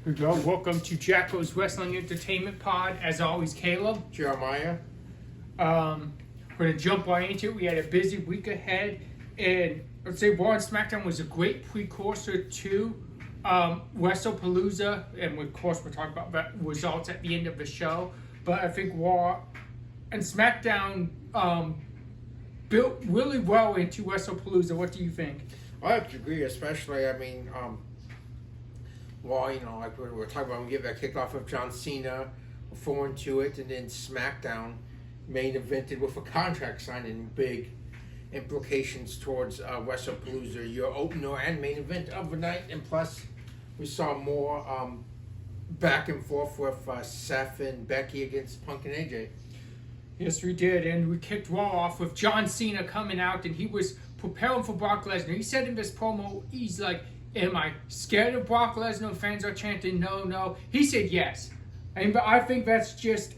Here we go. Welcome to Jackal's Wrestling Entertainment Pod. As always, Caleb. Jeremiah. We're going to jump right into it. We had a busy week ahead. And I'd say Raw and SmackDown was a great precursor to WrestlePalooza. And of course, we're talking about results at the end of the show. But I think Raw and SmackDown built really well into WrestlePalooza. What do you think? I have to agree, especially, well, like we're talking about, we get that kickoff of John Cena, we're into it, and then SmackDown main evented with a contract signing, big implications towards WrestlePalooza, your opener and main event of the night, and plus we saw more back and forth with Seth and Becky against Punk and AJ. Yes, we did, and we kicked Raw off with John Cena coming out, and he was preparing for Brock Lesnar. He said in this promo, he's like, am I scared of Brock Lesnar? Fans are chanting, no, no. He said yes. And I think that's just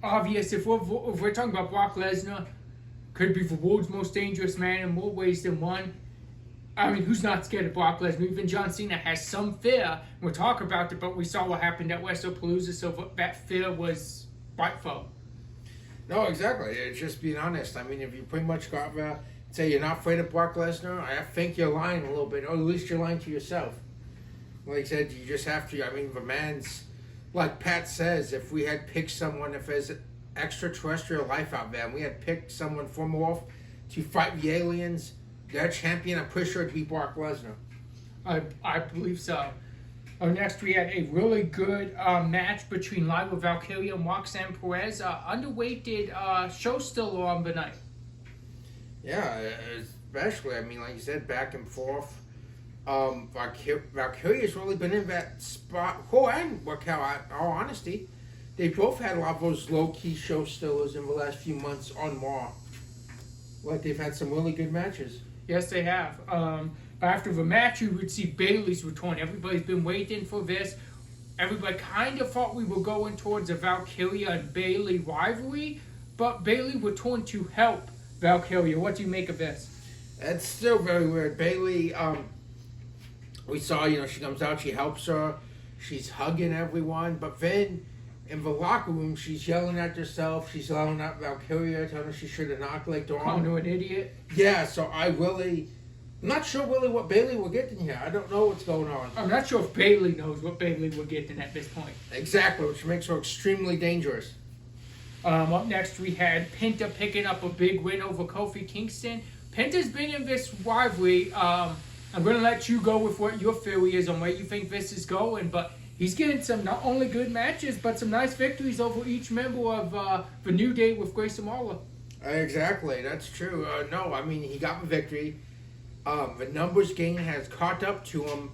obvious. If we're talking about Brock Lesnar, could be the world's most dangerous man in more ways than one. I mean, who's not scared of Brock Lesnar? Even John Cena has some fear. We'll talk about it, but we saw what happened at WrestlePalooza, so that fear was rightful. No, exactly. It's just being honest. I mean, if you pretty much got there, say you're not afraid of Brock Lesnar, I think you're lying a little bit, or at least you're lying to yourself. Like I said, you just have to, the man's, like Pat says, if we had picked someone, if there's extraterrestrial life out there, and we had picked someone from off to fight the aliens, their champion, I'm pretty sure it'd be Brock Lesnar. I believe so. Next, we had a really good match between Lyra Valkyria and Roxanne Perez. Underweighted show still on the night. Yeah, especially, like you said, back and forth. Valkyria's really been in that spot. Oh, and Raquel, in all honesty, they both had a lot of those low-key show stillers in the last few months on Raw. Like, they've had some really good matches. Yes, they have. After the match, you would see Bayley's return. Everybody's been waiting for this. Everybody kind of thought we were going towards a Valkyria and Bayley rivalry, but Bayley returned to help Valkyria. What do you make of this? It's still very weird. Bayley, we saw, she comes out, she helps her, she's hugging everyone, but then in the locker room, she's yelling at herself, she's yelling at Valkyria, telling her she should have knocked like Dawn. Calling her an idiot? Yeah, so I'm not sure really what Bayley we're getting here. I don't know what's going on. I'm not sure if Bayley knows what Bayley we're getting at this point. Exactly, which makes her extremely dangerous. Up next, we had Penta picking up a big win over Kofi Kingston. Penta's been in this rivalry. I'm going to let you go with what your theory is on where you think this is going, but he's getting some not only good matches, but some nice victories over each member of the New Day with Grayson Waller. Exactly, that's true. He got the victory. The numbers game has caught up to him,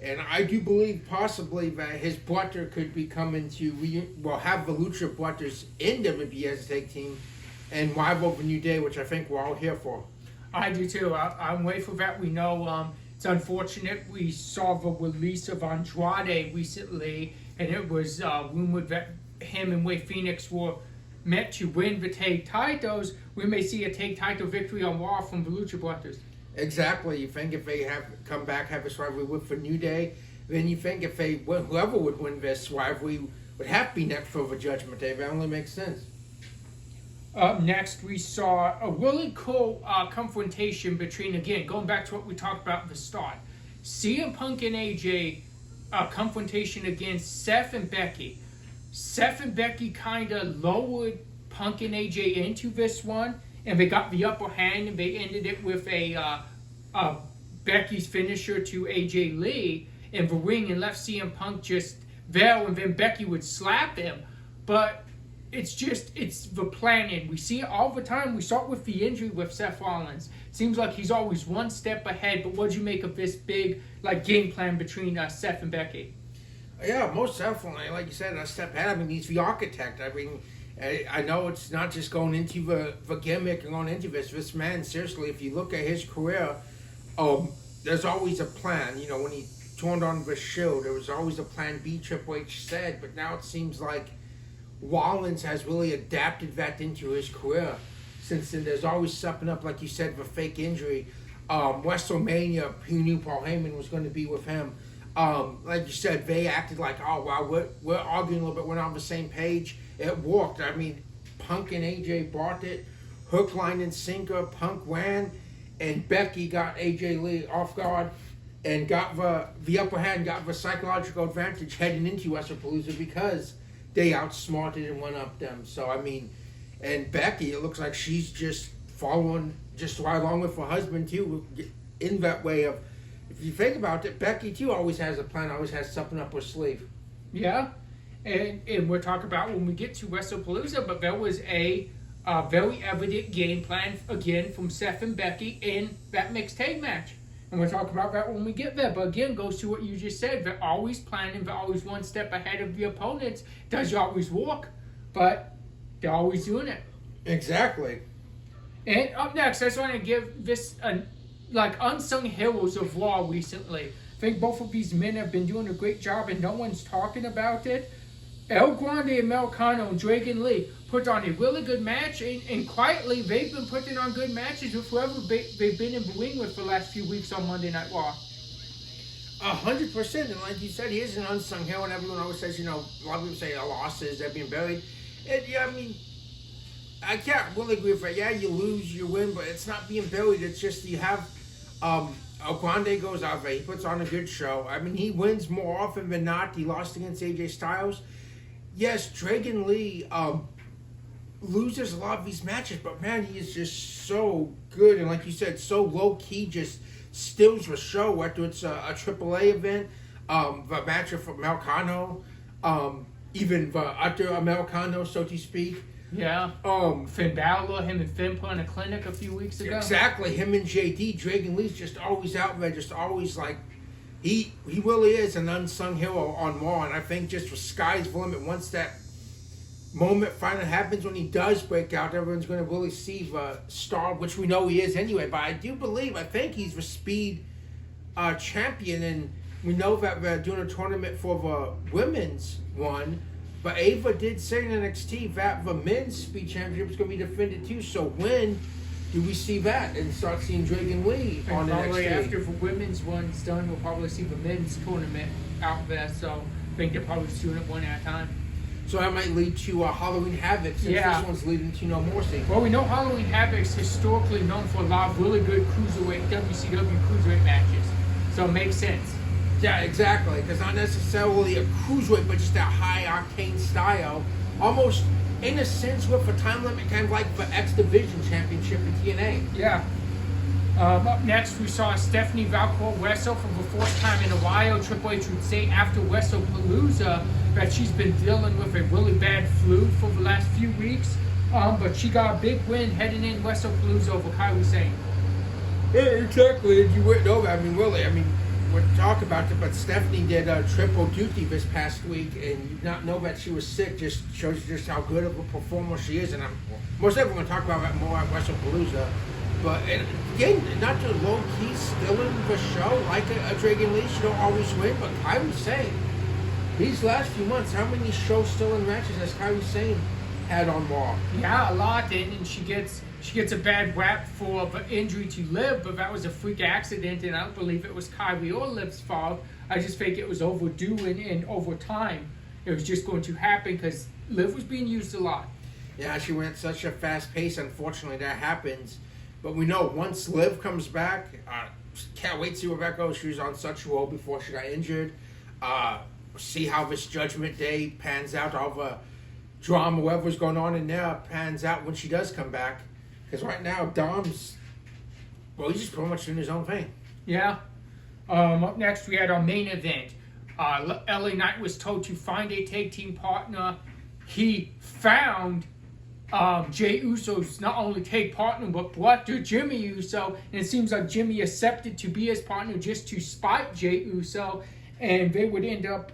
and I do believe possibly that his brother could be coming to, have the Lucha Brothers in WWE as a tag team and rival the New Day, which I think we're all here for. I do too. I'm waiting for that. We know it's unfortunate. We saw the release of Andrade recently, and it was rumored that him and Rey Fenix were meant to win the tag titles. We may see a tag title victory on Raw from the Lucha Brothers. Exactly. You think if they have come back, have this rivalry with the New Day, then you think if whoever would win this rivalry would have to be next for the Judgment Day. That only makes sense. Up next, we saw a really cool confrontation between, again, going back to what we talked about at the start, CM Punk and AJ confrontation against Seth and Becky. Seth and Becky kind of lowered Punk and AJ into this one, and they got the upper hand, and they ended it with a Becky's finisher to AJ Lee in the ring and left CM Punk just there, and then Becky would slap him. But it's the planning. We see it all the time. We saw it with the injury with Seth Rollins. Seems like he's always one step ahead, but what do you make of this big game plan between Seth and Becky? Yeah, most definitely. Like you said, a step ahead. He's the architect. I know it's not just going into the gimmick and going into this. This man, seriously, if you look at his career, there's always a plan. When he turned on the Shield, there was always a plan B, Triple H said, but now it seems like Rollins has really adapted that into his career. Since then, there's always something up, like you said, the fake injury. WrestleMania, he knew Paul Heyman was going to be with him. Like you said, they acted like, oh wow, we're arguing a little bit, we're not on the same page. It worked. I mean, Punk and AJ bought it, hook, line, and sinker. Punk ran, and Becky got AJ Lee off guard, and got the upper hand, got the psychological advantage heading into WrestlePalooza because they outsmarted and went up them. So I mean, and Becky, it looks like she's just following just right along with her husband too, in that way of. If you think about it, Becky too always has a plan, always has something up her sleeve. Yeah, and we'll talk about when we get to WrestlePalooza, but there was a very evident game plan again from Seth and Becky in that mixed tag match. And we'll talk about that when we get there. But again, goes to what you just said. They're always planning. They're always one step ahead of the opponents. Does always work, but they're always doing it. Exactly. And up next, I just want to give this like unsung heroes of Raw recently. I think both of these men have been doing a great job and no one's talking about it. El Grande and Melcano and Dragon Lee put on a really good match, and quietly they've been putting on good matches with whoever they've been in the ring with for the last few weeks on Monday Night Raw. 100%, and like you said, he is an unsung hero, and everyone always says, a lot of people say losses, they're being buried. And yeah, I mean, I can't really agree with that. Yeah, you lose, you win, but it's not being buried. It's just you have El Grande goes out there. He puts on a good show. I mean, he wins more often than not. He lost against AJ Styles. Yes, Dragon Lee loses a lot of these matches, but man, he is just so good. And like you said, so low-key, just steals the show, whether it's a AAA event, the match of Melcano, even the other Melcano, so to speak. Yeah. Finn Balor, him and Finn put on a clinic a few weeks ago. Exactly. Him and JD, Dragon Lee's just always out there, just always like, he really is an unsung hero on Raw, and I think just for sky's the limit, once that moment finally happens when he does break out, everyone's going to really see the star, which we know he is anyway, but I think he's the speed champion, and we know that they're doing a tournament for the women's one. But Ava did say in NXT that the men's speed championship is going to be defended too. So when do we see that and start seeing Dragon Lee on probably NXT? After the women's one's done, we'll probably see the men's tournament out there. So I think they're probably just doing it one at a time. So that might lead to Halloween Havoc, since this one's leading to No Mercy. Well, we know Halloween Havoc's historically known for a lot of really good cruiserweight, WCW cruiserweight matches. So it makes sense. Yeah, exactly. Because not necessarily a cruiserweight, but just that high octane style. Almost, in a sense, with a time limit, kind of like the X Division Championship in TNA. Yeah. Up next, we saw Stephanie Valcourt wrestle for the fourth time in a while. Triple H would say after WrestlePalooza that she's been dealing with a really bad flu for the last few weeks. But she got a big win heading in WrestlePalooza over Kairi Sane. Yeah, exactly. And you wouldn't know that. I mean, really, we'll talk about it, but Stephanie did a triple duty this past week, and you not know that she was sick just shows you just how good of a performer she is. And I'm most definitely going to talk about that more at WrestlePalooza. But and again, not just low key still in the show like a Dragon Lee. She don't always win, but Kairi Sane, these last few months, how many shows still in matches has Kairi Sane had on Raw? Yeah, a lot, and she gets a bad rap for the injury to Liv, but that was a freak accident, and I don't believe it was Kyrie or Liv's fault. I just think it was overdue, and over time, it was just going to happen because Liv was being used a lot. Yeah, she went at such a fast pace. Unfortunately, that happens. But we know once Liv comes back, can't wait to see where that goes. She was on such a roll before she got injured. See how this Judgment Day pans out, all the drama, whatever's going on in there, pans out when she does come back. Because right now, Dom's, well, he's just pretty much doing his own thing. Yeah. Up next, we had our main event. LA Knight was told to find a tag team partner. He found Jey Uso's not only tag partner, but brother Jimmy Uso. And it seems like Jimmy accepted to be his partner just to spite Jey Uso. And they would end up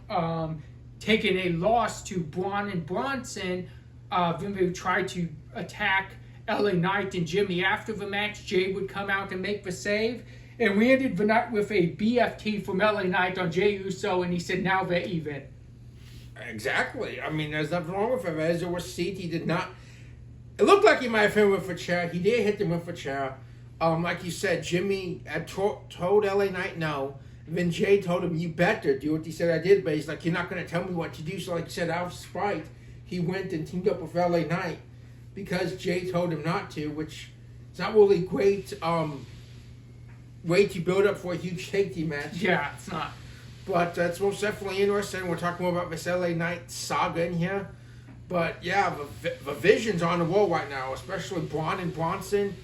taking a loss to Braun and Bronson. Then they would try to attack LA Knight and Jimmy after the match. Jay would come out and make the save. And we ended the night with a BFT from LA Knight on Jey Uso, and he said, now they're even. Exactly. I mean, there's nothing wrong with him. As a receipt, he did not. It looked like he might have hit him with a chair. He did hit him with a chair. Like you said, Jimmy had told LA Knight no. Then Jay told him, "You better do what he said I did." But he's like, "You're not going to tell me what to do." So, like you said, out of spite, he went and teamed up with LA Knight because Jay told him not to, which is not really great way to build up for a huge tag team match. Yeah, it's not. But it's most definitely interesting. We're talking more about this LA Knight saga in here. But yeah, the Vision's on the wall right now, especially Braun and Bronson.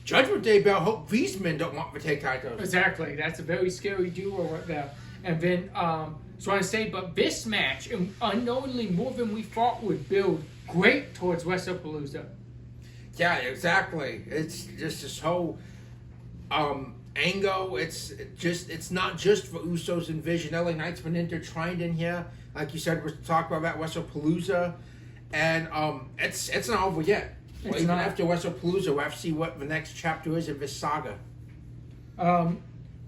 Judgment Day belt. Hope these men don't want the tag titles. Exactly. That's a very scary duo right there. And then, so I want to say, but this match, unknowingly more than we thought, would build great towards WrestlePalooza. Yeah, exactly. It's just this whole angle. It's not just for Usos and Vision. LA Knight's been intertwined in here. Like you said, we're talking about WrestlePalooza, and it's not over yet. Well, even after WrestlePalooza, we'll have to see what the next chapter is of this saga. So I want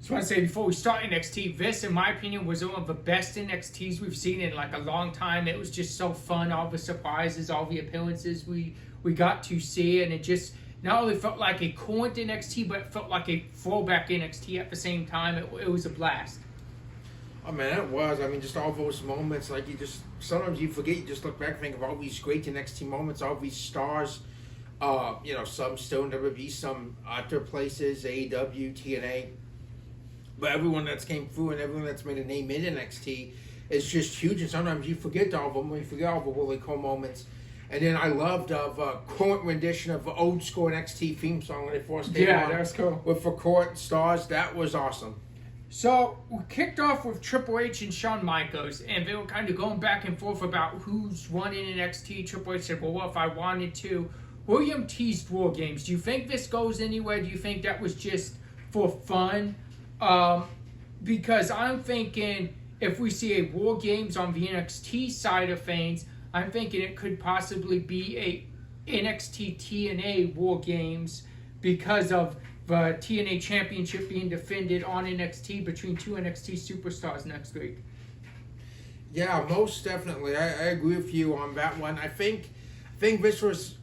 to say before we start NXT, this, in my opinion, was one of the best NXTs we've seen in like a long time. It was just so fun, all the surprises, all the appearances we got to see, and it just not only felt like a current NXT, but it felt like a throwback NXT at the same time. It was a blast. Oh man, it was. I mean, just all those moments, like sometimes you forget. You just look back and think of all these great NXT moments, all these stars. Some still in WWE, some other places, AEW, TNA. But everyone that's came through and everyone that's made a name in NXT is just huge. And sometimes you forget all of them. You forget all the really cool moments. And then I loved the current rendition of the old school NXT theme song when they first came on. Yeah, that was cool. With the current stars, that was awesome. So we kicked off with Triple H and Shawn Michaels, and they were kind of going back and forth about who's won in NXT. Triple H said, well, if I wanted to. William teased War Games. Do you think this goes anywhere? Do you think that was just for fun? Because I'm thinking if we see a War Games on the NXT side of things, I'm thinking it could possibly be a NXT TNA War Games because of the TNA Championship being defended on NXT between two NXT superstars next week. Yeah, most definitely. I agree with you on that one. I think this was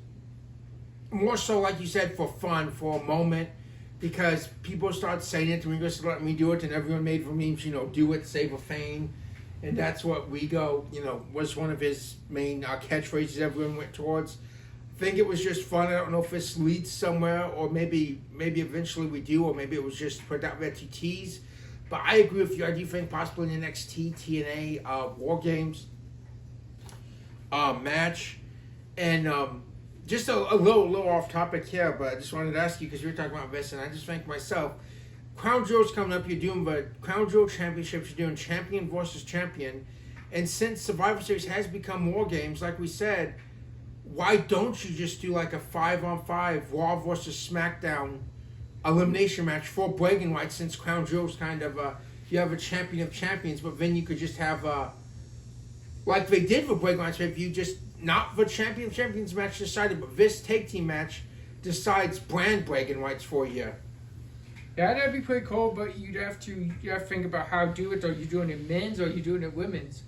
more so, like you said, for fun, for a moment, because people start saying it to me, just let me do it, and everyone made for memes, do it, save a fame. And that's what Rigo, was one of his main catchphrases everyone went towards. I think it was just fun. I don't know if this leads somewhere, or maybe eventually we do, or maybe it was just put out there to tease. But I agree with you. I do think possibly in the NXT, TNA, War Games match. And just a little off topic here, but I just wanted to ask you, because you were talking about this, and I just think myself, Crown Jewel's coming up, you're doing the Crown Jewel Championships, you're doing champion versus champion, and since Survivor Series has become War Games, like we said, why don't you just do like a 5-on-5 Raw versus SmackDown elimination match for bragging rights, since Crown Jewel's kind of you have a champion of champions, but then you could just have like they did for bragging rights, if you just not the champion of champions match decided, but this tag team match decides brand bragging rights for you. Yeah, that'd be pretty cool, but you have to think about how to do it. Are you doing it men's or are you doing it women's?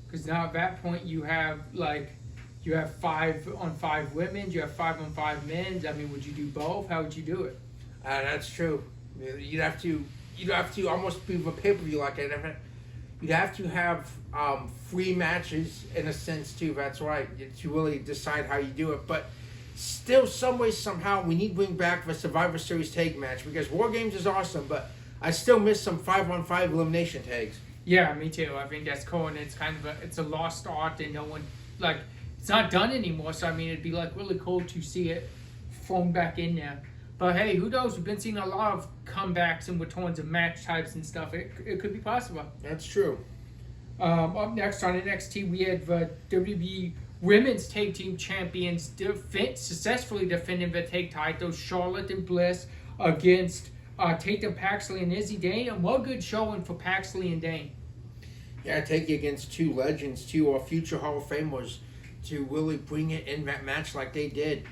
Because now at that point you have 5-on-5 women's, you have 5-on-5 men's. I mean, would you do both? How would you do it? That's true. You'd have to almost be a pay-per-view like that. You'd have to have 3 matches in a sense too. That's right. To really decide how you do it, but still, some way, somehow, we need to bring back the Survivor Series tag match, because War Games is awesome, but I still miss some 5-on-5 elimination tags. Yeah, me too. I think that's cool, and it's kind of it's a lost art, and no one it's not done anymore. So I mean, it'd be really cool to see it thrown back in there. But hey, who knows? We've been seeing a lot of comebacks and returns of match types and stuff. It could be possible. That's true. Up next on NXT, we had the WWE Women's Tag Team Champions successfully defending the tag titles, Charlotte and Bliss against Tatum Paxley and Izzy Dane. And what a good showing for Paxley and Dane. Yeah, take you against 2 legends, 2 future Hall of Famers, to really bring it in that match like they did.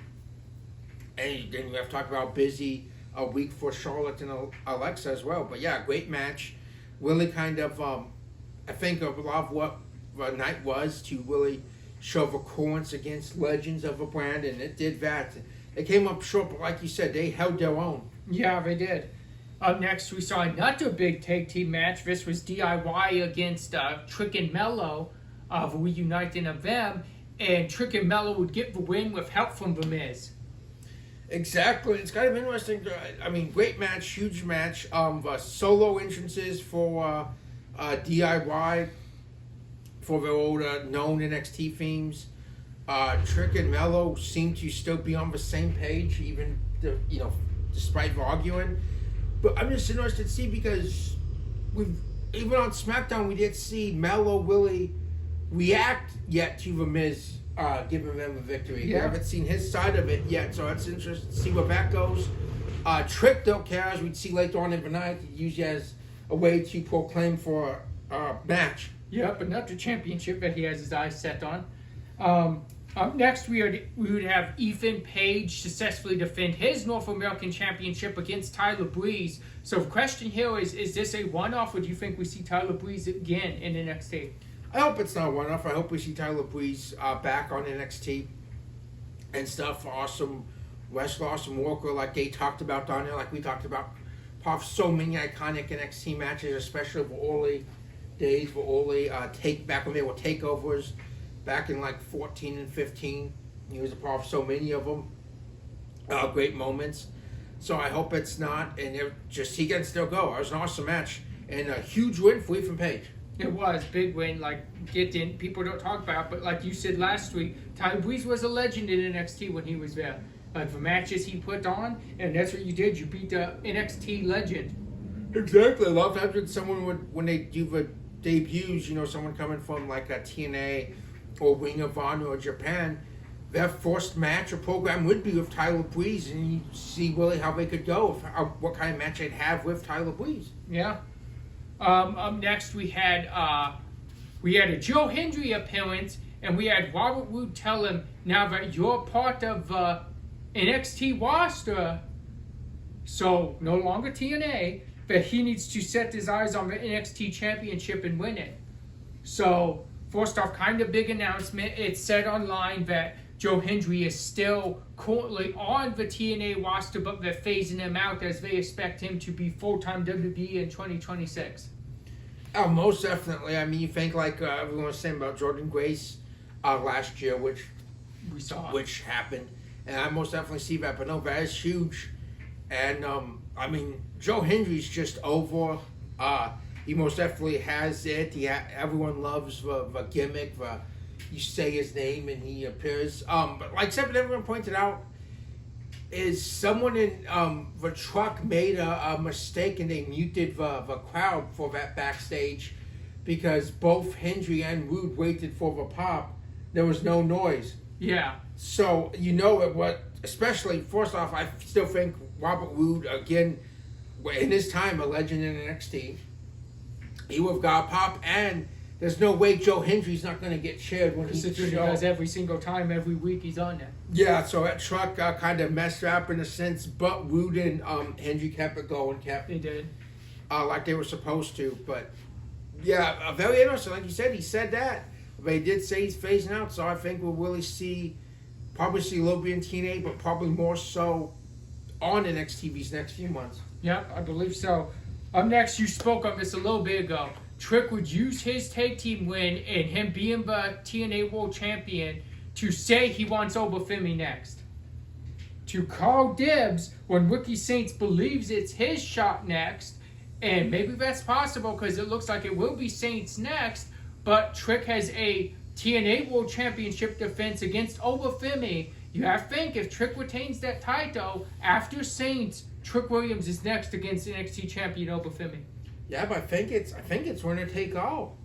And then we have to talk about busy a week for Charlotte and Alexa as well. But yeah, great match. Really kind of, I think of a lot of what the night was to really show the currents against legends of a brand, and it did that. It came up short, but like you said, they held their own. Yeah, they did. Up next, we saw another big tag team match. This was DIY against Trick and Mello. We united of them, and Trick and Mello would get the win with help from The Miz. Exactly. It's kind of interesting. I mean, great match, huge match. Solo entrances for DIY for their old known NXT themes. Trick and Mello seem to still be on the same page, even despite arguing. But I'm just interested to see because even on SmackDown we didn't see Mello really react yet to The Miz giving them a victory. Yeah. We haven't seen his side of it yet, so it's interesting to see where that goes. Trick don't care, as we'd see later on in the night, usually as a way to proclaim for a match. Yep, another championship that he has his eyes set on. Up next, we would have Ethan Page successfully defend his North American Championship against Tyler Breeze. So the question here is this a one-off, or do you think we see Tyler Breeze again in NXT? I hope it's not one-off. I hope we see Tyler Breeze back on NXT and stuff. Awesome wrestler, awesome worker, like they talked about down there, like we talked about. So many iconic NXT matches, especially the early days, the early back when they were takeovers, back in like 14 and 15. He was a part of so many of them. Great moments. So I hope it's not, and he can still go. It was an awesome match and a huge win for Ethan Page. It was big win, people don't talk about, but like you said last week, Tyler Breeze was a legend in NXT when he was there. Like the matches he put on, and that's what you did. You beat the NXT legend. Exactly. A lot of times when someone when they do the debuts, someone coming from like a TNA or Ring of Honor or Japan, their first match or program would be with Tyler Breeze, and you see really how they could go, what kind of match they'd have with Tyler Breeze. Yeah. Up next, we had a Joe Hendry appearance, and we had Robert Roode tell him, now that you're part of NXT roster, so no longer TNA, that he needs to set his eyes on the NXT Championship and win it. So, first off, kind of big announcement. It said online that Joe Hendry is still currently on the TNA roster, but they're phasing him out as they expect him to be full-time WWE in 2026. Oh, most definitely. I mean, you think like everyone was saying about Jordan Grace last year, which We saw. which happened, and I most definitely see that. But no, that is huge, and I mean, Joe Hendry's just over. He most definitely has it. Everyone loves the gimmick. You say his name and he appears. But like everyone pointed out, is someone in the truck made a mistake and they muted the crowd for that backstage because both Hendry and Roode waited for the pop. There was no noise. Yeah. So especially first off, I still think Robert Roode, again, in his time a legend in NXT, he would have got a pop, and there's no way Joe Hendry's not going to get cheered when he does every single time, every week he's on there. Yeah, so that truck kind of messed up in a sense, but Roode and Hendry kept it going, They did. Like they were supposed to. But yeah, very interesting. Like you said, he said that. But he did say he's phasing out, so I think we'll really probably see a little bit in TNA, but probably more so on NXT these next few months. Yeah, I believe so. Up next, you spoke of this a little bit ago. Trick would use his tag team win and him being the TNA World Champion to say he wants Obafemi next. To call dibs when Ricky Saints believes it's his shot next, and maybe that's possible because it looks like it will be Saints next, but Trick has a TNA World Championship defense against Obafemi. You have to think if Trick retains that title after Saints, Trick Williams is next against NXT champion Obafemi. Yeah, but I think it's winner take all.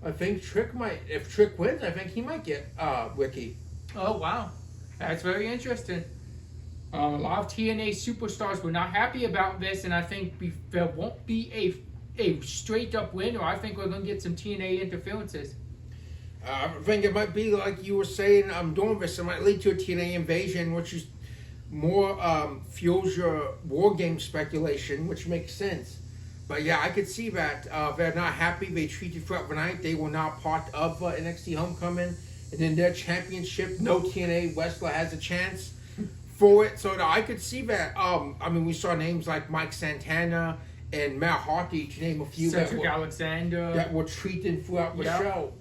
I think if Trick wins, I think he might get Ricky. Oh wow, that's very interesting. A lot of TNA superstars were not happy about this, and I think there won't be a straight up winner. I think we're gonna get some TNA interferences. I think it might be like you were saying. Doing this, it might lead to a TNA invasion, which is more fuels your war game speculation, which makes sense. But yeah, I could see that. They're not happy. They treated throughout the night. They were not part of NXT Homecoming. And in their championship, no TNA wrestler has a chance for it. So I could see that. I mean, we saw names like Mike Santana and Matt Hardy, to name a few, Cedric Alexander that were treated throughout the Yep. show.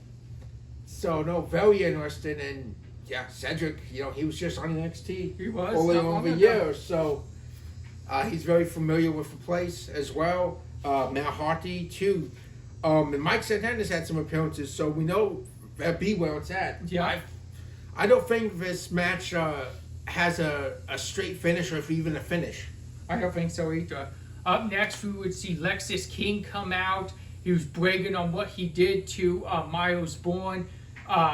So no, very interesting. And yeah, Cedric, he was just on NXT He was early not on long the ago. year, so he's very familiar with the place as well. Matt Hardy too, and Mike Santana's had some appearances, so we know that be where it's at. Yeah. I don't think this match has a straight finish or if even a finish. I don't think so either. Up next, we would see Lexis King come out. He was bragging on what he did to Miles Bourne,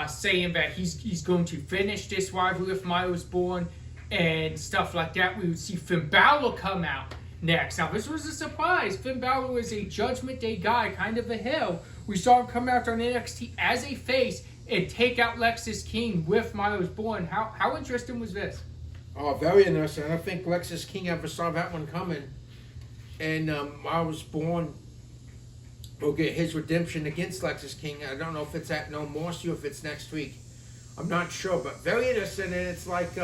saying that he's going to finish this rivalry with Miles Bourne and stuff like that. We would see Finn Balor come out next. Now, this was a surprise. Finn Balor is a Judgment Day guy, kind of a heel. We saw him come out on NXT as a face and take out Lexis King with Miles Bourne. How interesting was this? Oh, very interesting. I don't think Lexis King ever saw that one coming. And Miles Bourne will get his redemption against Lexis King. I don't know if it's at No Mercy or if it's next week. I'm not sure, but very interesting. And it's like,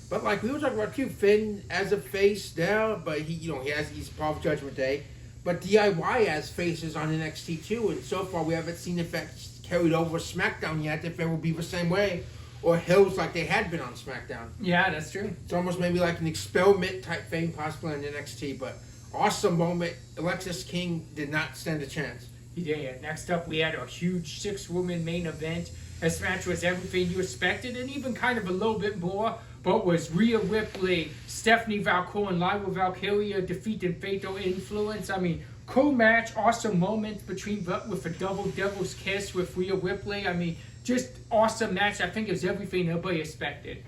but like we were talking about too, Finn as a face there, but he's part of Judgment Day. But DIY as faces on NXT too, and so far we haven't seen if that's carried over SmackDown yet. If it will be the same way, or hills like they had been on SmackDown. Yeah, that's true. It's almost maybe like an experiment type thing, possibly on NXT, but. Awesome moment. Alexis King did not stand a chance. He did. Next up, we had a huge 6-woman main event. This match was everything you expected and even kind of a little bit more, but was Rhea Ripley, Stephanie Valcour, and Lyra Valkyria defeating Fatal Influence. I mean, cool match, awesome moment with a double devil's kiss with Rhea Ripley. I mean, just awesome match. I think it was everything nobody expected.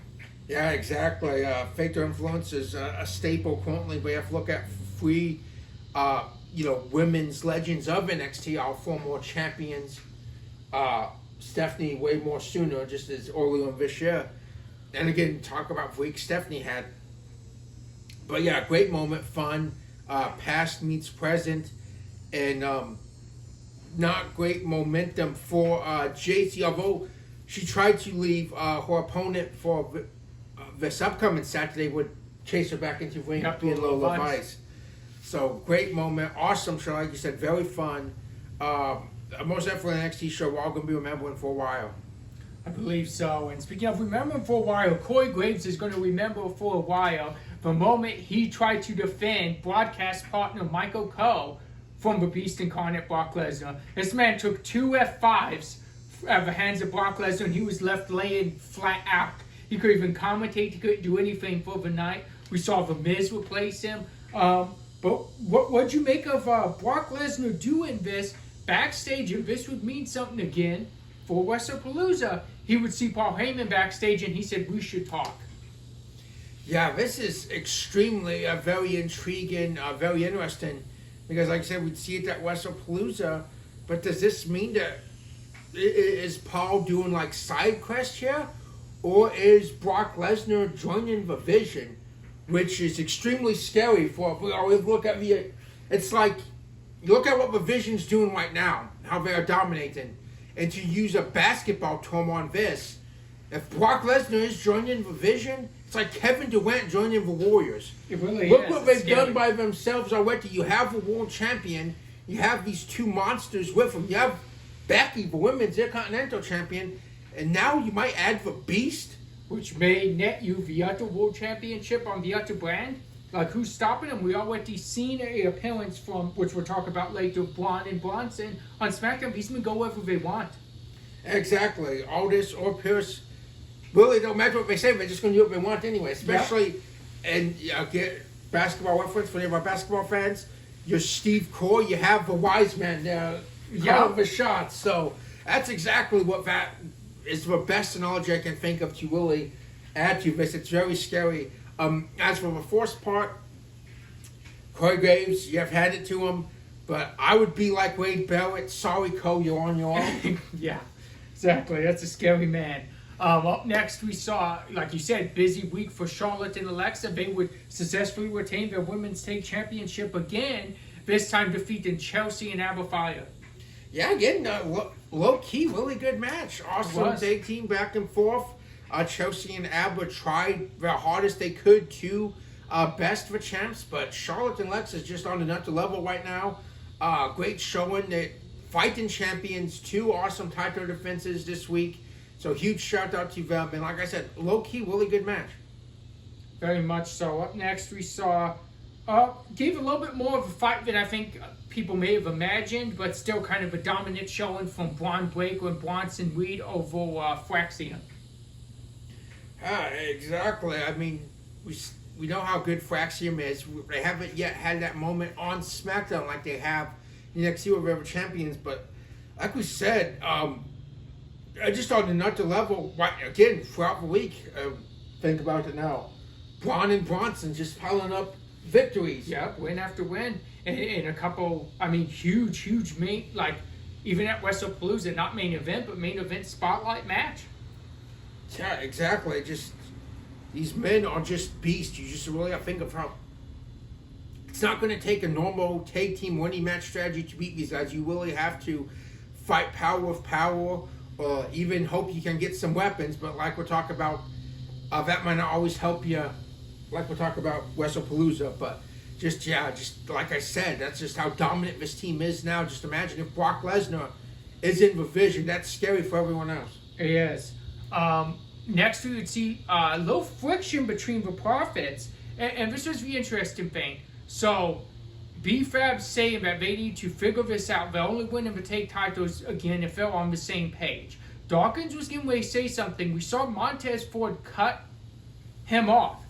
Yeah, exactly. Fatal Influence is a staple currently. We have to look at three, women's legends of NXT, our former champions. Stephanie way more sooner, just as early on this year. And again, talk about the week Stephanie had. But yeah, great moment, fun. Past meets present, and not great momentum for JC. Although she tried to leave her opponent for this upcoming Saturday, would chase her back into the ring, being a little Levi's. So great moment, awesome show, like you said, very fun. Most definitely an NXT show we're all going to be remembering for a while. I believe so. And speaking of remembering for a while, Corey Graves is going to remember for a while the moment he tried to defend broadcast partner Michael Cole from the Beast Incarnate Brock Lesnar. This man took 2 F5s at the hands of Brock Lesnar and he was left laying flat out. He couldn't even commentate, he couldn't do anything for the night. We saw The Miz replace him. But what'd you make of Brock Lesnar doing this backstage? And this would mean something again for WrestlePalooza. He would see Paul Heyman backstage and he said, we should talk. Yeah, this is extremely very intriguing, very interesting. Because like I said, we'd see it at WrestlePalooza. But does this mean that is Paul doing like side quests here? Or is Brock Lesnar joining the Vision? Which is extremely scary for look at it's like you look at what the Vision's doing right now, how they're dominating, and to use a basketball term on this, if Brock Lesnar is joining the Vision, it's like Kevin Durant joining the Warriors. It really Look is. what they've done by themselves already. You have the world champion, you have these two monsters with them, you have Becky, the women's Intercontinental champion, and now you might add the Beast. Which may net you the other World Championship on the other brand. Like, who's stopping him? We already seen an appearance from, which we'll talk about later, Braun and Bronson on SmackDown. These men go wherever they want. Exactly. Aldis or Pierce really don't matter what they say. They're just going to do what they want anyway. Especially, and get basketball reference for any of our basketball fans. You're Steve Kerr. You have the wise man there. Calling the shots. So that's exactly what that is, the best analogy I can think of to really add to this. It's very scary. As for the force part, Corey Graves, you have had it to him, but I would be like Wade Barrett. Sorry, Cole, you're on your own. Yeah, exactly. That's a scary man. Up next, we saw, like you said, busy week for Charlotte and Alexa. They would successfully retain their Women's Tag Championship again, this time defeating Chelsea and Alba Fyre. Yeah, again, low-key, really good match. Awesome tag team back and forth. Chelsea and Abba tried the hardest they could to best for champs, but Charlotte and Lex is just on another level right now. Great showing. They fighting champions, 2 awesome title defenses this week. So huge shout out to them. And like I said, low key, really good match. Very much so. Up next, we saw gave a little bit more of a fight than I think people may have imagined, but still kind of a dominant showing from Braun Breaker and Bronson Reed over Fraxian. Exactly. I mean, we know how good Fraxium is. They haven't yet had that moment on SmackDown like they have in NXT with River Champions, but like we said, I just on another level, right, again, throughout the week, think about it now. Braun and Bronson just piling up victories. Yep, win after win. And a couple, I mean, huge main, like, even at WrestlePalooza, not main event, but main event spotlight match. Yeah, exactly. Just, these men are just beasts. You just really think of how it's not going to take a normal tag team winning match strategy to beat these guys. You really have to fight power with power, or even hope you can get some weapons. But like we're talking about, that might not always help you. Like we're talking about WrestlePalooza, but just like I said, that's just how dominant this team is now. Just imagine if Brock Lesnar is in the vision. That's scary for everyone else. It is. Next, we would see a little friction between the Profits, and this was the interesting thing. So, B-Fab's saying that they need to figure this out. They're only winning the tag titles again if they're on the same page. Dawkins was getting ready to say something. We saw Montez Ford cut him off.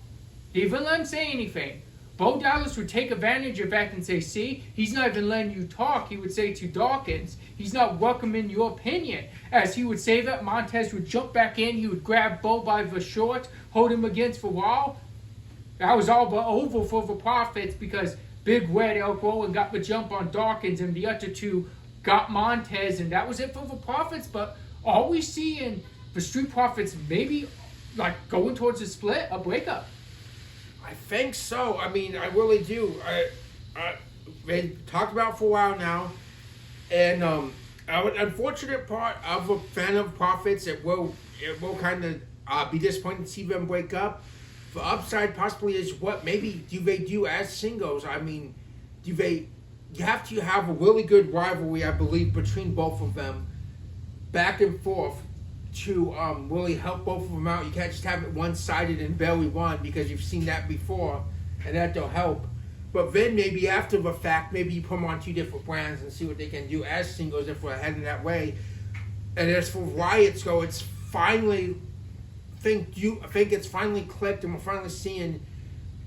They didn't let him say anything. Bo Dallas would take advantage of that and say, see, he's not even letting you talk. He would say to Dawkins, he's not welcoming your opinion. As he would say that, Montez would jump back in. He would grab Bo by the shorts, hold him against the wall. That was all but over for the Profits because Big Red Elk Rowan got the jump on Dawkins and the other two got Montez, and that was it for the Profits. But all we see in the Street Profits maybe like going towards a split, a breakup. I think so. I mean, I really do. They talked about it for a while now, and an unfortunate part of a fan of Profits, it will kind of be disappointing to see them break up. The upside possibly is what maybe do they do as singles? I mean, you have to have a really good rivalry, I believe, between both of them, back and forth, to really help both of them out. You can't just have it one-sided and barely won because you've seen that before, and that don't help. But then maybe after the fact, maybe you put them on 2 different brands and see what they can do as singles if we're heading that way. And as for Riot's go, it's finally I think it's finally clicked, and we're finally seeing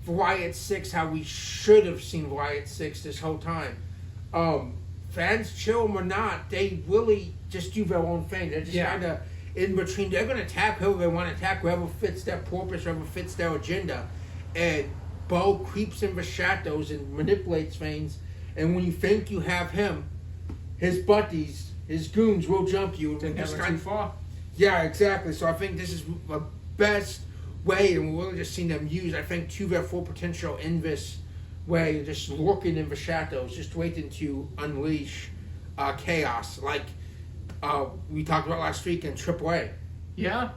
Riot 6 how we should have seen Riot 6 this whole time. Fans, chill them or not, they really just do their own thing. They're just kind of in between. They're going to attack whoever they want to attack, whoever fits their purpose, whoever fits their agenda. And Bo creeps in the shadows and manipulates things. And when you think you have him, his buddies, his goons will jump you. They're never too far. Yeah, exactly. So I think this is the best way, and we're really just seeing them use, I think, to their full potential in this way, just lurking in the shadows, just waiting to unleash chaos, like we talked about last week in AAA. Yeah,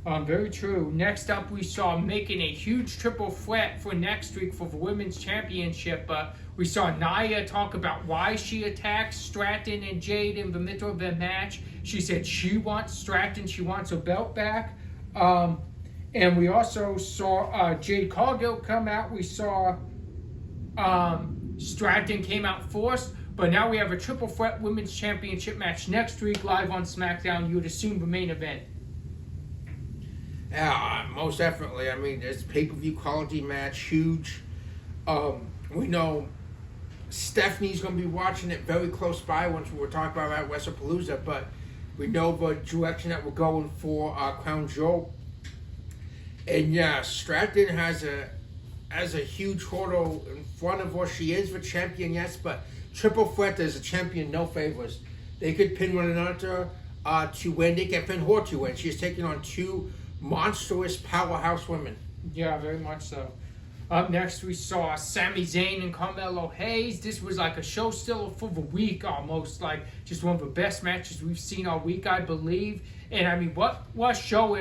very true. Next up, we saw making a huge triple threat for next week for the Women's Championship. We saw Nia talk about why she attacked Stratton and Jade in the middle of the match. She said she wants Stratton, she wants her belt back. And we also saw Jade Cargill come out. We saw Stratton came out first. But now we have a triple threat Women's Championship match next week live on SmackDown. You would assume the main event. Yeah, most definitely. I mean, it's pay-per-view quality match, huge. We know Stephanie's going to be watching it very close by once we were talking about at WrestlePalooza, but we know the direction that we're going for Crown Jewel. And yeah, Stratton has a huge hurdle in front of her. She is the champion, yes, but triple threat as a champion, no favors. They could pin one another to win. They can pin her to win. She's taking on 2 monstrous powerhouse women. Yeah, very much so. Up next, we saw Sami Zayn and Carmelo Hayes. This was like a show stealer for the week, almost like just one of the best matches we've seen all week, I believe. And I mean, what show?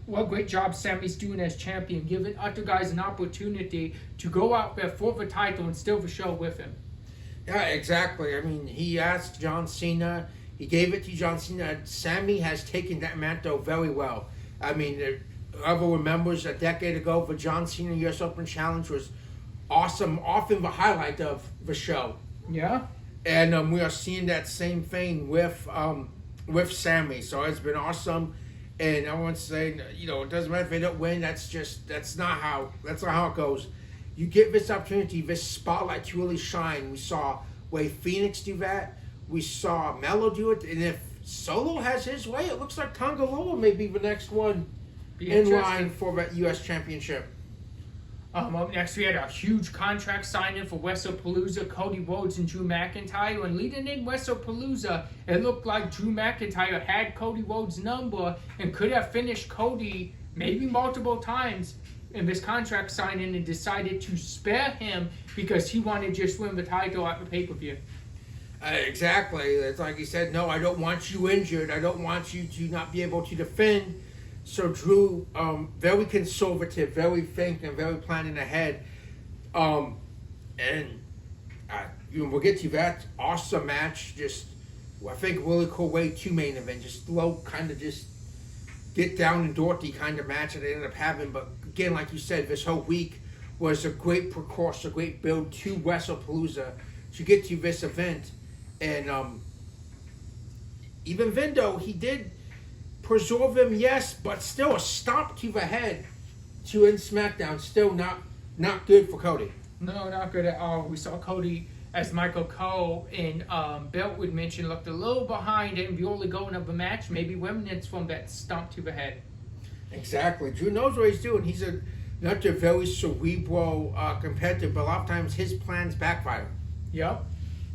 What great job Sami's doing as champion, giving other guys an opportunity to go out there for the title and steal the show with him. Yeah, exactly. I mean, he asked John Cena. He gave it to John Cena. Sami has taken that mantle very well. I mean, whoever remembers a decade ago, the John Cena US Open Challenge was awesome, often the highlight of the show. Yeah. And we are seeing that same thing with Sami. So it's been awesome. And I want to say, you know, it doesn't matter if they don't win. That's not how it goes. You get this opportunity, this spotlight to really shine. We saw Wade Phoenix do that. We saw Melo do it. And if Solo has his way, it looks like Tonga Loa may be the next one in line for the U.S. Championship. Up next, we had a huge contract signing for WrestlePalooza, Cody Rhodes and Drew McIntyre. And leading in WrestlePalooza, it looked like Drew McIntyre had Cody Rhodes' number and could have finished Cody maybe multiple times in this contract signing, and decided to spare him because he wanted to just win the title at the pay-per-view. Exactly. It's like he said, no, I don't want you injured. I don't want you to not be able to defend. So Drew, very conservative, very thinking, very planning ahead. We'll get to that awesome match. Just, I think, really cool way to main event. Just low, kind of just get down and dirty kind of match that they ended up having. But again, like you said, this whole week was a great precursor, a great build to WrestlePalooza to get to this event. And even then, though, he did preserve him, yes, but still a stomp to the head to end SmackDown. Still not good for Cody. No, not good at all. We saw Cody, as Michael Cole and Beltwood mentioned, looked a little behind in the early going of the match. Maybe remnants from that stomp to the head. Exactly. Drew knows what he's doing. He's not a very cerebral competitor, but a lot of times his plans backfire. Yep.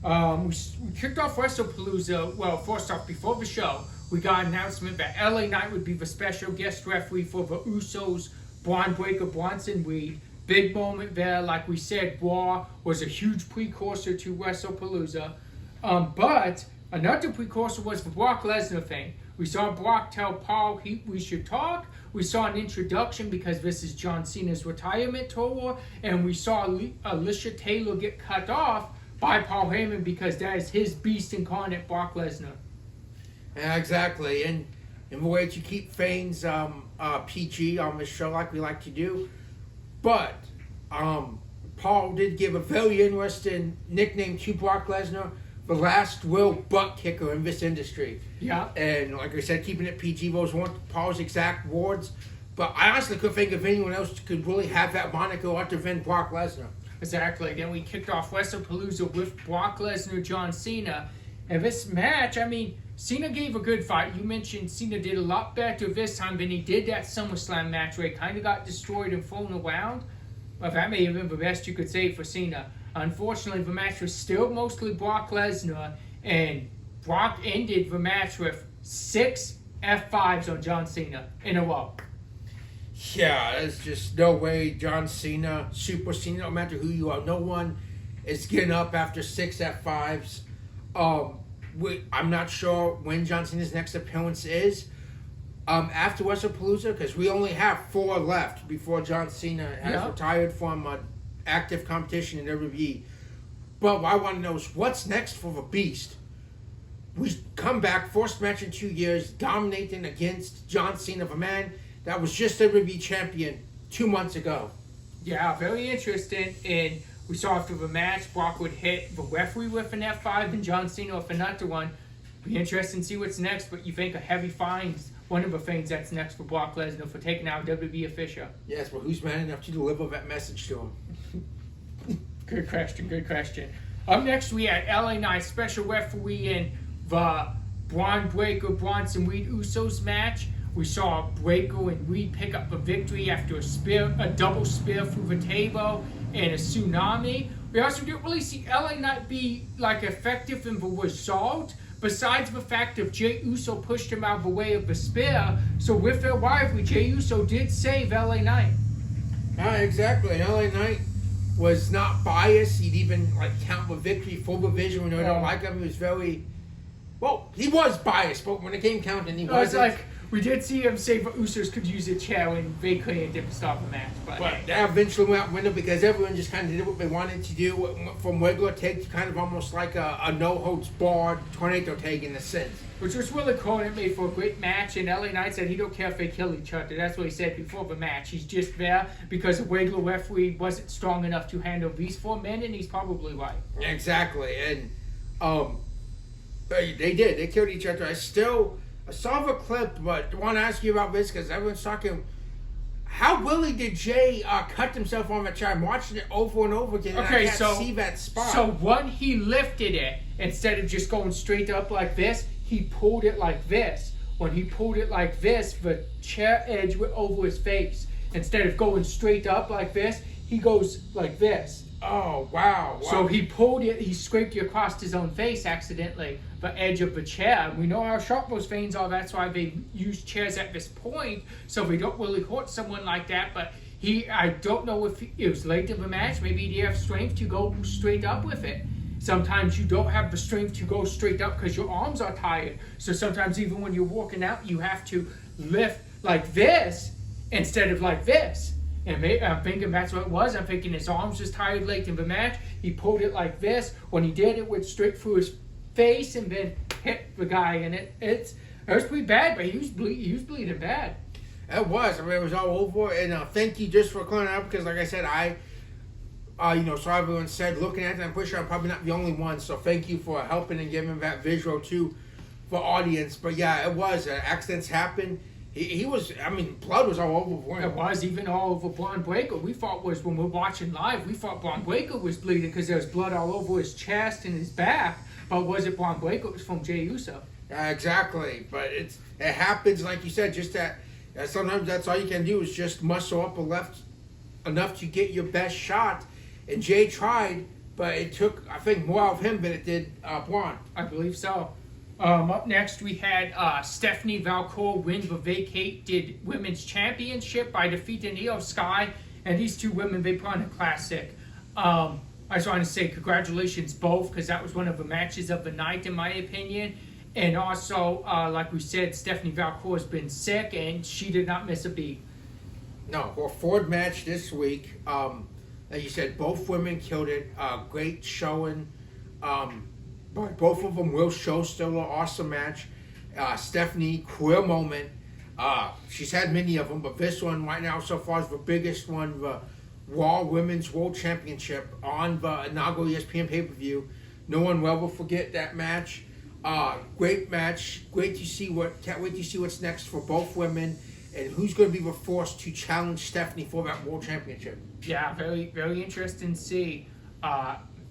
We kicked off WrestlePalooza. Well, first off, before the show, we got an announcement that LA Knight would be the special guest referee for the Usos, Braun Breaker, Bronson Reed. Big moment there. Like we said, Raw was a huge precursor to WrestlePalooza. But another precursor was the Brock Lesnar thing. We saw Brock tell Paul we should talk. We saw an introduction because this is John Cena's retirement tour. And we saw Alicia Taylor get cut off by Paul Heyman because that is his beast incarnate, Brock Lesnar. Yeah, exactly. And in the way to keep things PG on this show like we like to do. But Paul did give a very interesting nickname to Brock Lesnar, the last real butt kicker in this industry. Yeah. And like I said, keeping it PG, those weren't Paul's exact words. But I honestly couldn't think of anyone else who could really have that moniker other than Brock Lesnar. Exactly. Then we kicked off WrestlePalooza with Brock Lesnar, John Cena. And this match, I mean, Cena gave a good fight. You mentioned Cena did a lot better this time than he did that SummerSlam match where he kind of got destroyed and thrown around. Well, that may have been the best you could say for Cena. Unfortunately, the match was still mostly Brock Lesnar, and Brock ended the match with 6 F5s on John Cena in a row. Yeah, there's just no way John Cena, Super Cena, no matter who you are, no one is getting up after 6 F5s. I'm not sure when John Cena's next appearance is after WrestlePalooza, because we only have 4 left before John Cena has retired from active competition in WWE. But what I want to know is what's next for the Beast. We come back, first match in 2 years, dominating against John Cena, the man that was just WWE champion 2 months ago. Yeah, very interesting. And we saw after the match, Brock would hit the referee with an F5 and John Cena with another one. Be interesting to see what's next, but you think a heavy fine's one of the things that's next for Brock Lesnar for taking out WWE official. Yes, but who's man enough to deliver that message to him? Good question. Up next, we had LA Knight special referee in the Braun Breaker, Bronson Reed Usos match. We saw Breaker and Reed pick up the victory after a double spear through the table and a tsunami. We also didn't really see LA Knight be effective in the result, besides the fact that Jey Uso pushed him out of the way of the spear. So with their rivalry, Jey Uso did save LA Knight. Exactly. LA Knight was not biased. He'd even count the victory for the vision when they don't like him. He was very he was biased, but when it came counting, he wasn't. We did see him say the Usos could use a chair when Big Clay didn't stop the match. But that eventually went out window because everyone just kind of did what they wanted to do, from regular take to kind of almost like a no-holds-barred tornado take in a sense. Which was really cool, and it made for a great match. And LA Knight said he don't care if they kill each other. That's what he said before the match. He's just there because the regular referee wasn't strong enough to handle these 4 men, and he's probably right. Exactly, and they did. They killed each other. I saw the clip, but I want to ask you about this because everyone's talking. How really did Jay cut himself on the chair? I'm watching it over and over again. Okay, I can't see that spot. So when he lifted it, instead of just going straight up like this, he pulled it like this. When he pulled it like this, the chair edge went over his face. Instead of going straight up like this, he goes like this. Oh, wow. So he pulled it, he scraped it across his own face accidentally, the edge of the chair. We know how sharp those veins are, that's why they use chairs at this point, so they don't really hurt someone like that. But I don't know if it was late in the match, maybe he didn't have strength to go straight up with it. Sometimes you don't have the strength to go straight up because your arms are tired. So sometimes even when you're walking out, you have to lift like this instead of like this. And I'm thinking that's what it was. I'm thinking his arms was tired late in the match. He pulled it like this. When he did, it went straight through his face and then hit the guy. And it was pretty bad, but he was bleeding bad. It was. I mean, it was all over. And thank you just for clearing it up because, like I said, so everyone said, looking at it, I'm pretty sure I'm probably not the only one. So thank you for helping and giving that visual too for audience. But yeah, it was. Accidents happen. He was, blood was all over him. It was even all over Braun Breaker. We thought when we were watching live, we thought Braun Breaker was bleeding because there was blood all over his chest and his back. But was it Braun Breaker? It was from Jey Uso. Exactly. But it happens, like you said, just that sometimes that's all you can do is just muscle up enough to get your best shot. And Jay tried, but it took, I think, more of him than it did Braun. I believe so. Up next, we had Stephanie Valcour win the vacated women's championship by defeating Io Sky. And these two women, they put on a classic. I just want to say congratulations both, because that was one of the matches of the night, in my opinion. And also, like we said, Stephanie Valcour has been sick, and she did not miss a beat. No, well, Ford match this week. Like you said, both women killed it. Great showing. But both of them will show still an awesome match. Stephanie, career moment. She's had many of them, but this one right now so far is the biggest one, the Raw Women's World Championship on the inaugural ESPN pay-per-view. No one will ever forget that match. Great match. Can't wait to see what's next for both women and who's going to be the force to challenge Stephanie for that World Championship. Yeah, very, very interesting to see.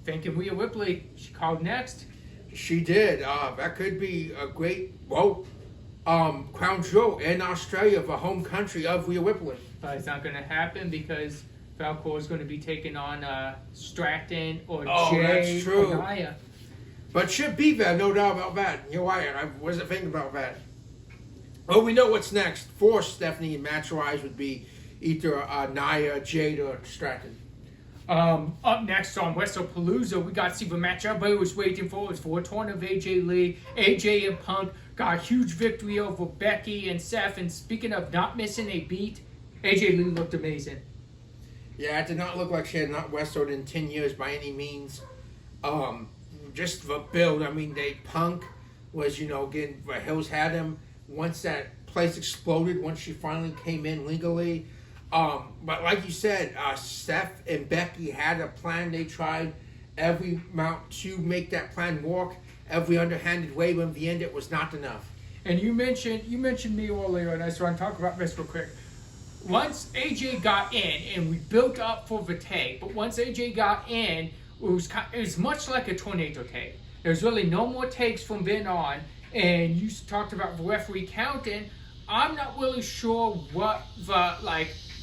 Thinking Rhea Ripley, she called next. She did. That could be a great, crown jewel in Australia, the home country of Rhea Ripley. But it's not going to happen because Valcour is going to be taking on Stratton or Jay or Nia. But should be there, no doubt about that. You're right. I wasn't thinking about that. Oh, we know what's next for Stephanie match-wise would be either Nia, Jade, or Stratton. Up next on WrestlePalooza, we got to see the match everybody was waiting for. It was for a torn of AJ Lee. AJ and Punk got a huge victory over Becky and Seth. And speaking of not missing a beat, AJ Lee looked amazing. Yeah, it did not look like she had not wrestled in 10 years by any means. Just the build. Punk was, getting the Hills had him. Once that place exploded, once she finally came in legally. But like you said, Seth and Becky had a plan. They tried every amount to make that plan work. Every underhanded way, but in the end, it was not enough. And you mentioned me earlier, and I just want to talk about this real quick. Once AJ got in, and we built up for the tag, but once AJ got in, it was much like a tornado tag. There's really no more tags from then on. And you talked about the referee counting. I'm not really sure what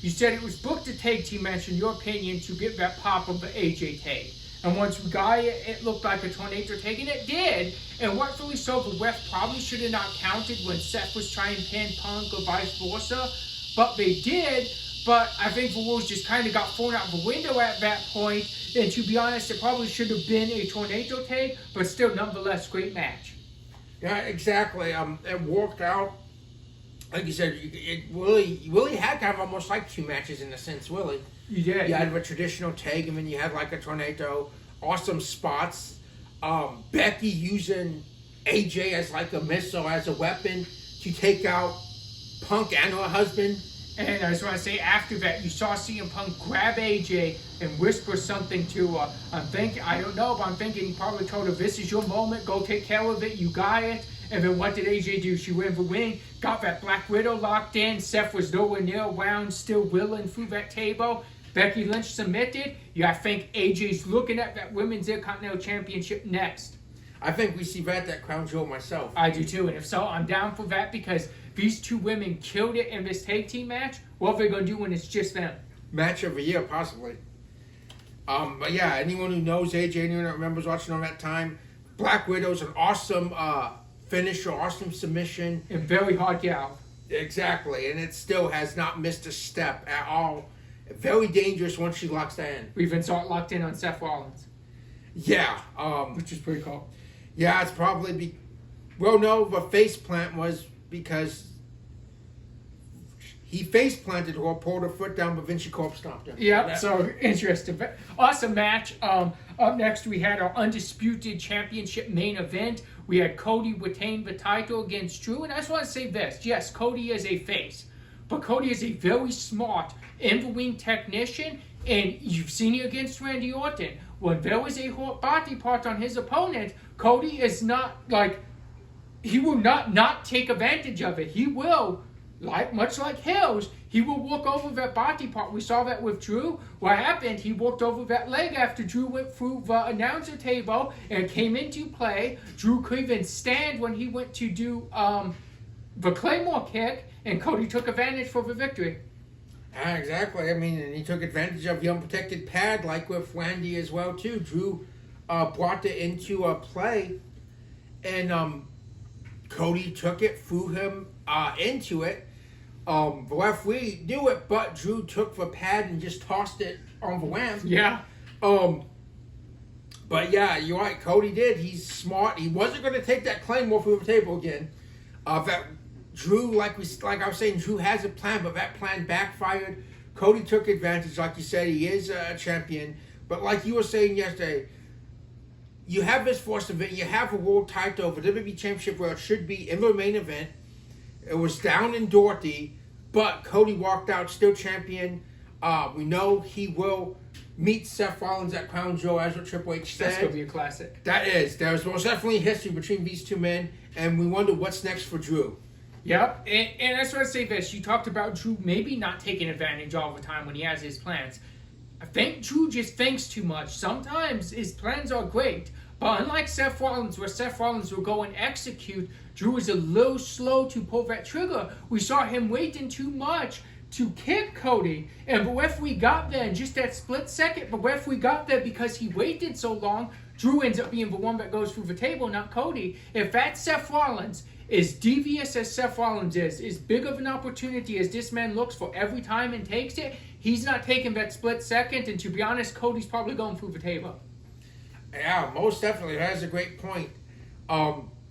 you said it was booked to take team match, in your opinion, to get that pop of the AJ tag. And once we got it, it looked like a tornado tag, and it did. And rightfully so, the ref probably should have not counted when Seth was trying to pin Punk or vice versa. But they did. but I think the rules just kind of got thrown out the window at that point. And to be honest, it probably should have been a tornado tag, but still, nonetheless, great match. Yeah, exactly. It worked out. Like you said, it really had kind of almost like two matches in a sense, really. You did. You had a traditional tag, and then you had like a tornado. Awesome spots. Becky using AJ as like a missile, as a weapon to take out Punk and her husband. And I just want to say, after that, you saw CM Punk grab AJ and whisper something to her. I don't know, but I'm thinking he probably told her, this is your moment, go take care of it, you got it. And then what did AJ do? She went in the ring, got that Black Widow locked in. Seth was nowhere near around, still willing through that table. Becky Lynch submitted. I think AJ's looking at that Women's Intercontinental Championship next. I think we see that at Crown Jewel myself. I do too, and if so, I'm down for that because these two women killed it in this tag team match. What are they going to do when it's just them? Match of the year, possibly. But yeah, anyone who knows AJ, anyone that remembers watching on that time, Black Widow's an awesome finisher, awesome submission. And very hard gal. Exactly, and it still has not missed a step at all. Very dangerous once she locks that in. We even saw it locked in on Seth Rollins. Yeah. Which is pretty cool. Yeah, it's probably well, no, the face plant was because he face planted her, pulled her foot down, but then she corpse stomped her. Yep, so interesting. Awesome match. Up next, we had our Undisputed Championship main event. We had Cody retain the title against Drew. And I just want to say this. Yes, Cody is a face. But Cody is a very smart in-the-ring technician. And you've seen it against Randy Orton. When there was a hot body part on his opponent, Cody is not like... He will not take advantage of it. He will... much like Hills, he will walk over that body part. We saw that with Drew. What happened? He walked over that leg after Drew went through the announcer table and came into play. Drew could even stand when he went to do the Claymore kick, and Cody took advantage for the victory. Exactly. I mean, and he took advantage of the unprotected pad, like with Randy as well, too. Drew brought it into play, and Cody took it, threw him into it. The referee knew it, but Drew took the pad and just tossed it on the ramp. Yeah. But yeah, you're right. Cody did. He's smart. He wasn't going to take that Claymore through the table again. That Drew, like I was saying, Drew has a plan, but that plan backfired. Cody took advantage, like you said. He is a champion, but like you were saying yesterday, you have this force event. You have a world title, the WWE Championship, where it should be in the main event. It was down in Dorothy, but Cody walked out still champion. We know he will meet Seth Rollins at Crown Jewel, as what Triple H said. That's going to be a classic. That is. There's most definitely history between these two men, and we wonder what's next for Drew. Yep, and I just want to say this. You talked about Drew maybe not taking advantage all the time when he has his plans. I think Drew just thinks too much. Sometimes his plans are great, but unlike Seth Rollins, where Seth Rollins will go and execute, Drew was a little slow to pull that trigger. We saw him waiting too much to kick Cody, and the referee got there in just that split second. The referee got there because he waited so long. Drew ends up being the one that goes through the table, not Cody. If that's Seth Rollins, as devious as Seth Rollins is, as big of an opportunity as this man looks for every time and takes it, he's not taking that split second, and to be honest, Cody's probably going through the table. Yeah, most definitely. That's a great point.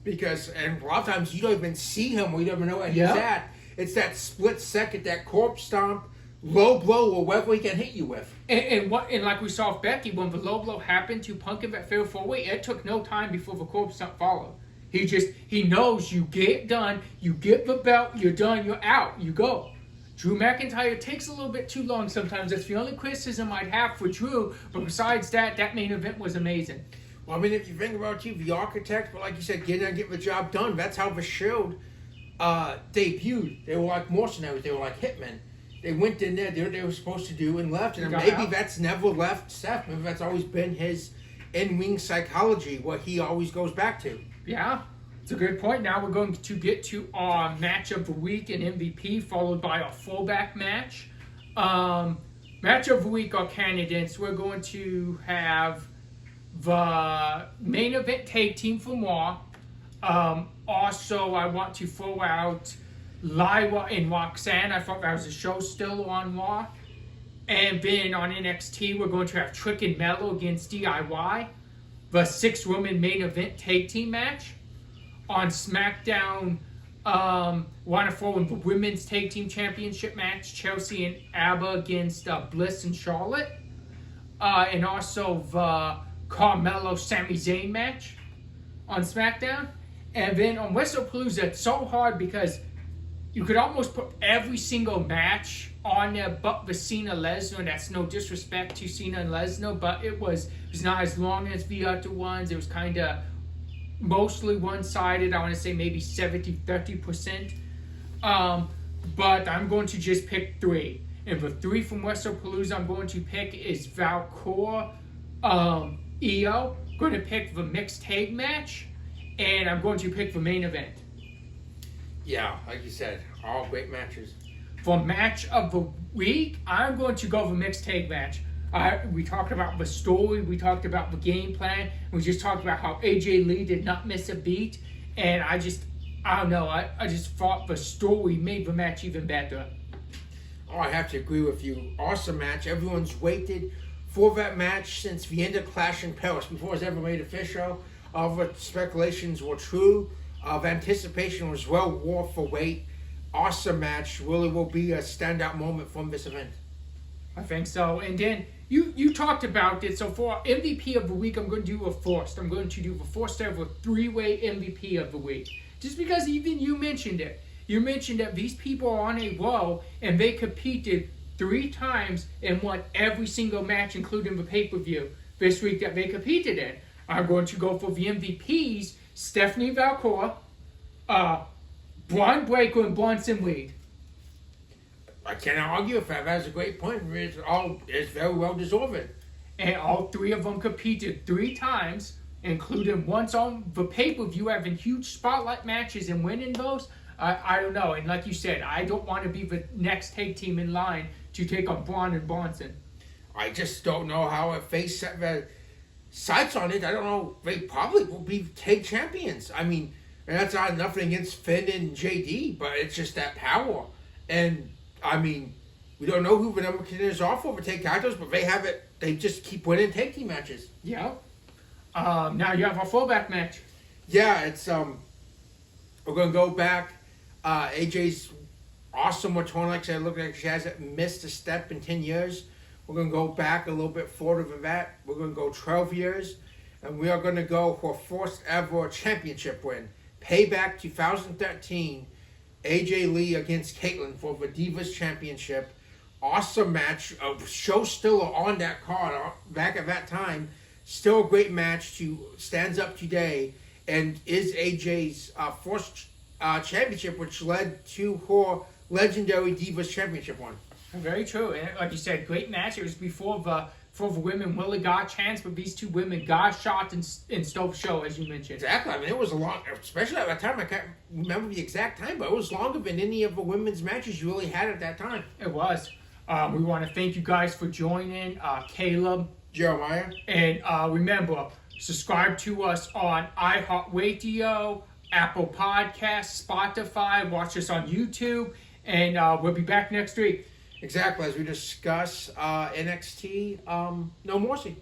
Because, and a lot of times you don't even see him or you don't even know where he's at. It's that split second, that corpse stomp, low blow, or whatever he can hit you with. And like we saw with Becky, when the low blow happened to Punk in that fatal four-way, it took no time before the corpse stomp followed. He knows you get it done, you get the belt, you're done, you're out, you go. Drew McIntyre takes a little bit too long sometimes. That's the only criticism I'd have for Drew. But besides that, that main event was amazing. Well, I mean, if you think about the architect, but like you said, get in and get the job done. That's how the Shield debuted. They were like mercenaries. They were like hitmen. They went in there, did what they were supposed to do, and left. And maybe that's never left Seth. Maybe that's always been his in-ring psychology, what he always goes back to. Yeah, it's a good point. Now we're going to get to our match of the week and MVP, followed by our Throwback match. Match of the week, our candidates. We're going to have the main event tag team from Raw. Also, I want to throw out Lyra and Roxanne. I thought that was a show still on Raw. And then on NXT, we're going to have Trick and Mello against DIY. The 6-woman main event tag team match. On SmackDown, want to throw in the women's tag team championship match. Chelsea and Abba against Bliss and Charlotte. And also the Carmelo Sami Zayn match on SmackDown. And then on WrestlePalooza, it's so hard because you could almost put every single match on there but the Cena Lesnar. That's no disrespect to Cena and Lesnar, but it was not as long as the other ones. It was kind of mostly one-sided. I want to say maybe 30%. But I'm going to just pick 3. And the 3 from WrestlePalooza I'm going to pick is Valcor, Io. I'm going to pick the mixed tag match. And I'm going to pick the main event. Yeah, like you said, all great matches. For match of the week, I'm going to go for mixed tag match. We talked about the story, we talked about the game plan, we just talked about how AJ Lee did not miss a beat, and I don't know, I just thought the story made the match even better. Oh, I have to agree with you. Awesome match. Everyone's waited for that match since the end of Clash in Paris, before it was ever made official. All the speculations were true. The anticipation was well worth the wait. Awesome match. Really will be a standout moment from this event. I think so. And then you talked about it. So for MVP of the week, I'm going to do a first. I'm going to do the first ever 3-way MVP of the week. Just because even you mentioned it. You mentioned that these people are on a roll and they competed 3 times and won every single match, including the pay-per-view this week that they competed in. I'm going to go for the MVPs, Stephanie Valcor, Braun Breaker, and Bronson Reed. I cannot argue with that. That's a great point. It's very well deserved. And all 3 of them competed 3 times, including once on the pay-per-view, having huge spotlight matches and winning those. I don't know. And like you said, I don't want to be the next tag team in line to take on Braun and Bronson. I just don't know how if they set their sights on it. I don't know. They probably will be tag champions. I mean, and that's not nothing against Finn and JD, but it's just that power. And I mean, we don't know who the number contenders are for tag titles, but they have it. They just keep winning tag team matches. Yeah. Now you have a throwback match. Yeah, it's we're gonna go back. AJ's awesome return. Like I said, look like she hasn't missed a step in 10 years. We're going to go back a little bit further than that. We're going to go 12 years. And we are going to go for first ever championship win. Payback 2013. AJ Lee against Caitlyn for the Divas Championship. Awesome match. A show still on that card back at that time. Still a great match stands up today. And is AJ's first championship, which led to her legendary Divas Championship one. Very true. And like you said, great match. It was before the women really got a chance, but these 2 women got shot and stole the show, as you mentioned. Exactly. I mean, it was a long, especially at that time. I can't remember the exact time, but it was longer than any of the women's matches you really had at that time. It was. We want to thank you guys for joining, Caleb, Jeremiah, and remember, subscribe to us on iHeartRadio, Apple Podcasts, Spotify. Watch us on YouTube, and we'll be back next week. Exactly, as we discuss NXT No Mercy.